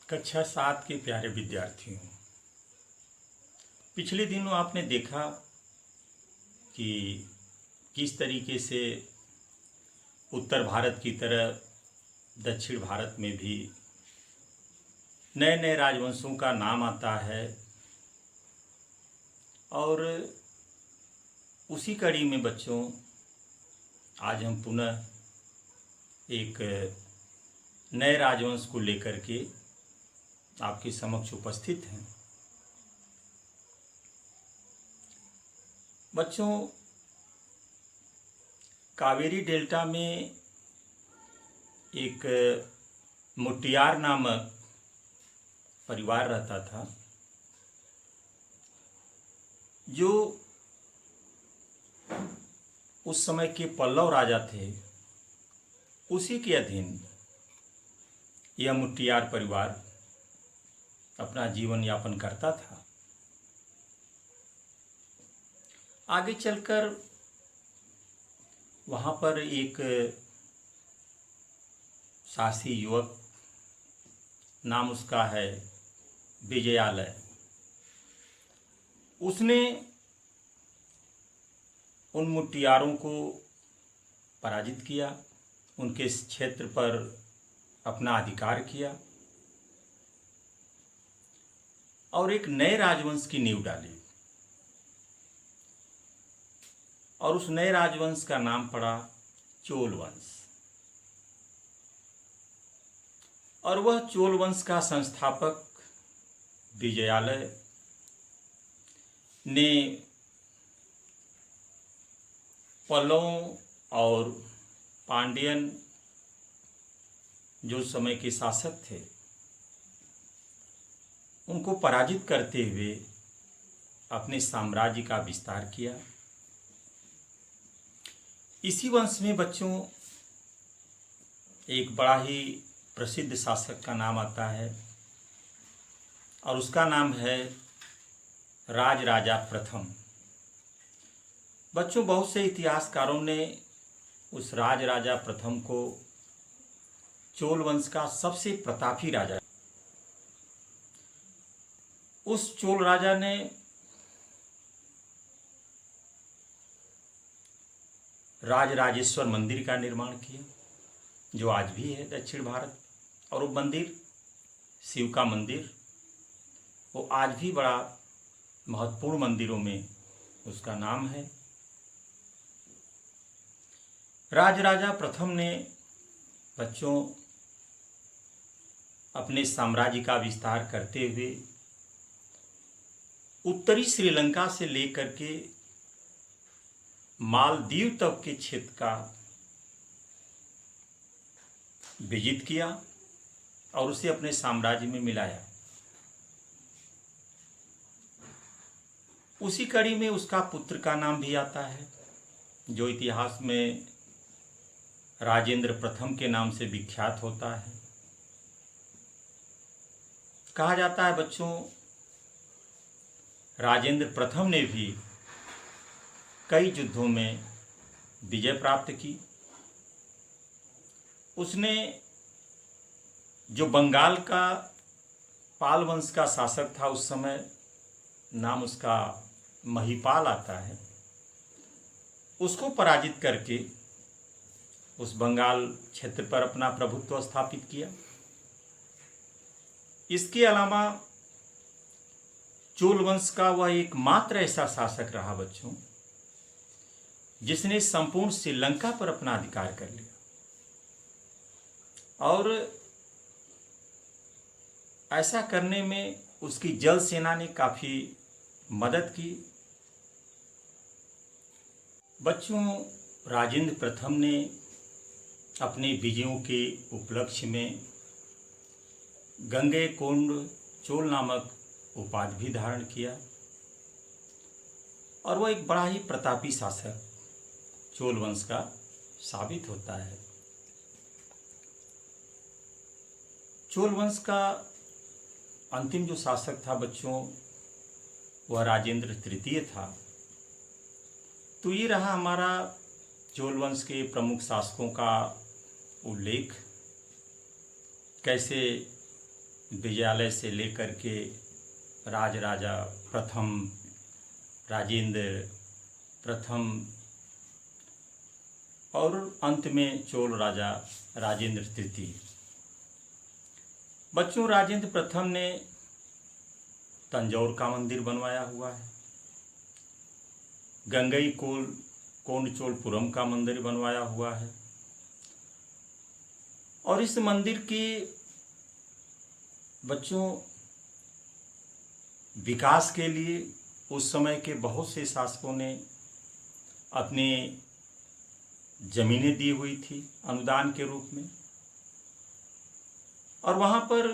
कक्षा 7 के प्यारे विद्यार्थियों, पिछले दिनों आपने देखा कि किस तरीके से उत्तर भारत की तरह दक्षिण भारत में भी नए नए राजवंशों का नाम आता है। और उसी कड़ी में बच्चों, आज हम पुनः एक नए राजवंश को लेकर के आपके समक्ष उपस्थित हैं। बच्चों, कावेरी डेल्टा में एक मुटियार नामक परिवार रहता था, जो उस समय के पल्लव राजा थे। उसी के अधीन यह मुटियार परिवार अपना जीवन यापन करता था। आगे चलकर वहाँ पर एक साहसी युवक, नाम उसका है विजयालय, उसने उन मुटियारों को पराजित किया, उनके इस क्षेत्र पर अपना अधिकार किया और एक नए राजवंश की नींव डाली। और उस नए राजवंश का नाम पड़ा चोल वंश। और वह चोल वंश का संस्थापक विजयालय ने पल्लवों और पांड्यन जो समय के शासक थे, उनको पराजित करते हुए अपने साम्राज्य का विस्तार किया। इसी वंश में बच्चों एक बड़ा ही प्रसिद्ध शासक का नाम आता है और उसका नाम है राजराजा प्रथम। बच्चों, बहुत से इतिहासकारों ने उस राजराजा प्रथम को चोल वंश का सबसे प्रतापी राजा, उस चोल राजा ने राजराजेश्वर मंदिर का निर्माण किया, जो आज भी है दक्षिण भारत। और वो मंदिर, शिव का मंदिर, वो आज भी बड़ा महत्वपूर्ण मंदिरों में उसका नाम है। राजराजा प्रथम ने बच्चों अपने साम्राज्य का विस्तार करते हुए उत्तरी श्रीलंका से लेकर के मालदीव तक के क्षेत्र का विजित किया और उसे अपने साम्राज्य में मिलाया। उसी कड़ी में उसका पुत्र का नाम भी आता है, जो इतिहास में राजेंद्र प्रथम के नाम से विख्यात होता है। कहा जाता है बच्चों, राजेंद्र प्रथम ने भी कई युद्धों में विजय प्राप्त की। उसने जो बंगाल का पाल वंश का शासक था उस समय, नाम उसका महिपाल आता है, उसको पराजित करके उस बंगाल क्षेत्र पर अपना प्रभुत्व स्थापित किया। इसके अलावा चोल वंश का वह एकमात्र ऐसा शासक रहा बच्चों, जिसने संपूर्ण श्रीलंका पर अपना अधिकार कर लिया। और ऐसा करने में उसकी जल सेना ने काफी मदद की। बच्चों, राजेंद्र प्रथम ने अपने विजयों के उपलक्ष्य में गंगैकोंड चोल नामक उपाधि भी धारण किया और वह एक बड़ा ही प्रतापी शासक चोल वंश का साबित होता है। चोल वंश का अंतिम जो शासक था बच्चों, वह राजेंद्र तृतीय था। तो ये रहा हमारा चोल वंश के प्रमुख शासकों का उल्लेख, कैसे विजयालय से लेकर के राजा प्रथम, राजेंद्र प्रथम और अंत में चोल राजा राजेंद्र तृतीय। बच्चों, राजेंद्र प्रथम ने तंजौर का मंदिर बनवाया हुआ है। गंगई कोंडचोलपुरम का मंदिर बनवाया हुआ है। और इस मंदिर के बच्चों विकास के लिए उस समय के बहुत से शासकों ने अपने जमीनें दी हुई थी अनुदान के रूप में। और वहाँ पर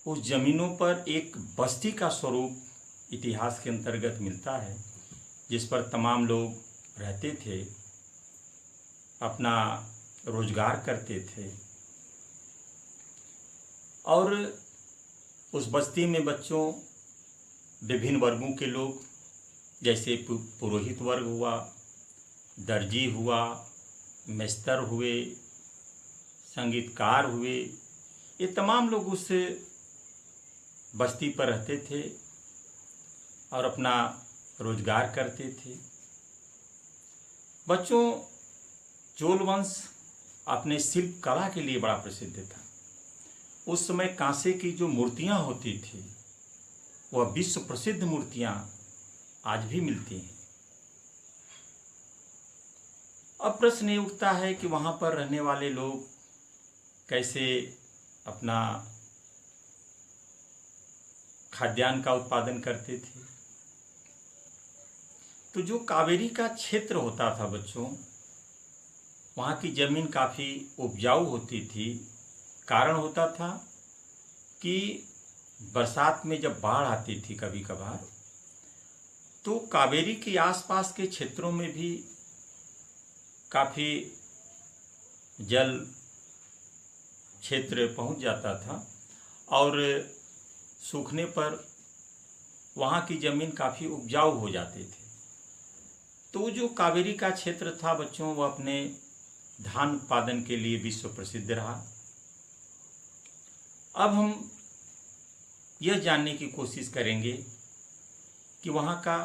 उस जमीनों पर एक बस्ती का स्वरूप इतिहास के अंतर्गत मिलता है, जिस पर तमाम लोग रहते थे, अपना रोजगार करते थे। और उस बस्ती में बच्चों विभिन्न वर्गों के लोग, जैसे पुरोहित वर्ग हुआ, दर्जी हुआ, मिस्तर हुए, संगीतकार हुए, ये तमाम लोग उस बस्ती पर रहते थे और अपना रोजगार करते थे। बच्चों, चोल वंश अपने शिल्प कला के लिए बड़ा प्रसिद्ध था। उस समय कांसे की जो मूर्तियां होती थी वह विश्व प्रसिद्ध मूर्तियां आज भी मिलती हैं। अब प्रश्न ये उठता है कि वहाँ पर रहने वाले लोग कैसे अपना खाद्यान्न का उत्पादन करते थे। तो जो कावेरी का क्षेत्र होता था बच्चों, वहाँ की जमीन काफ़ी उपजाऊ होती थी। कारण होता था कि बरसात में जब बाढ़ आती थी कभी कभार, तो कावेरी के आसपास के क्षेत्रों में भी काफ़ी जल क्षेत्र पहुंच जाता था और सूखने पर वहाँ की ज़मीन काफ़ी उपजाऊ हो जाती थी। तो जो कावेरी का क्षेत्र था बच्चों, वह अपने धान उत्पादन के लिए विश्व प्रसिद्ध रहा। अब हम यह जानने की कोशिश करेंगे कि वहाँ का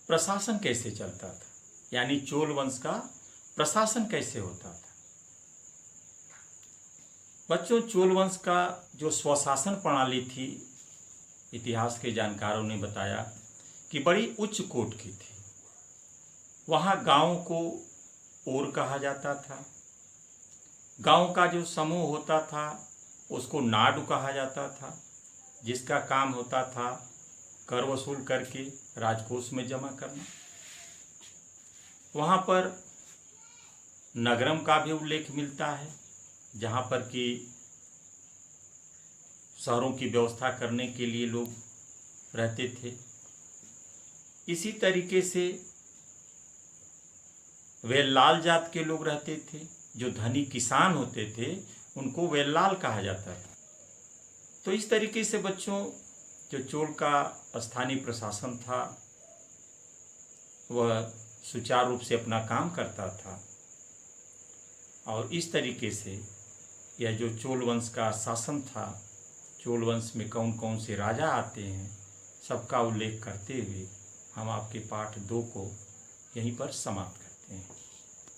प्रशासन कैसे चलता था, यानी चोल वंश का प्रशासन कैसे होता था। बच्चों, चोल वंश का जो स्वशासन प्रणाली थी, इतिहास के जानकारों ने बताया कि बड़ी उच्च कोटि की थी। वहाँ गांवों को ओर कहा जाता था। गांव का जो समूह होता था उसको नाडु कहा जाता था, जिसका काम होता था कर वसूल करके राजकोष में जमा करना। वहाँ पर नगरम का भी उल्लेख मिलता है, जहाँ पर कि शहरों की व्यवस्था करने के लिए लोग रहते थे। इसी तरीके से वेल्लाल जात के लोग रहते थे। जो धनी किसान होते थे उनको वेल्लाल कहा जाता था। तो इस तरीके से बच्चों, जो चोल का स्थानीय प्रशासन था वह सुचारू रूप से अपना काम करता था। और इस तरीके से यह जो चोल वंश का शासन था, चोल वंश में कौन कौन से राजा आते हैं, सबका उल्लेख करते हुए हम आपके पाठ 2 को यहीं पर समाप्त करते हैं।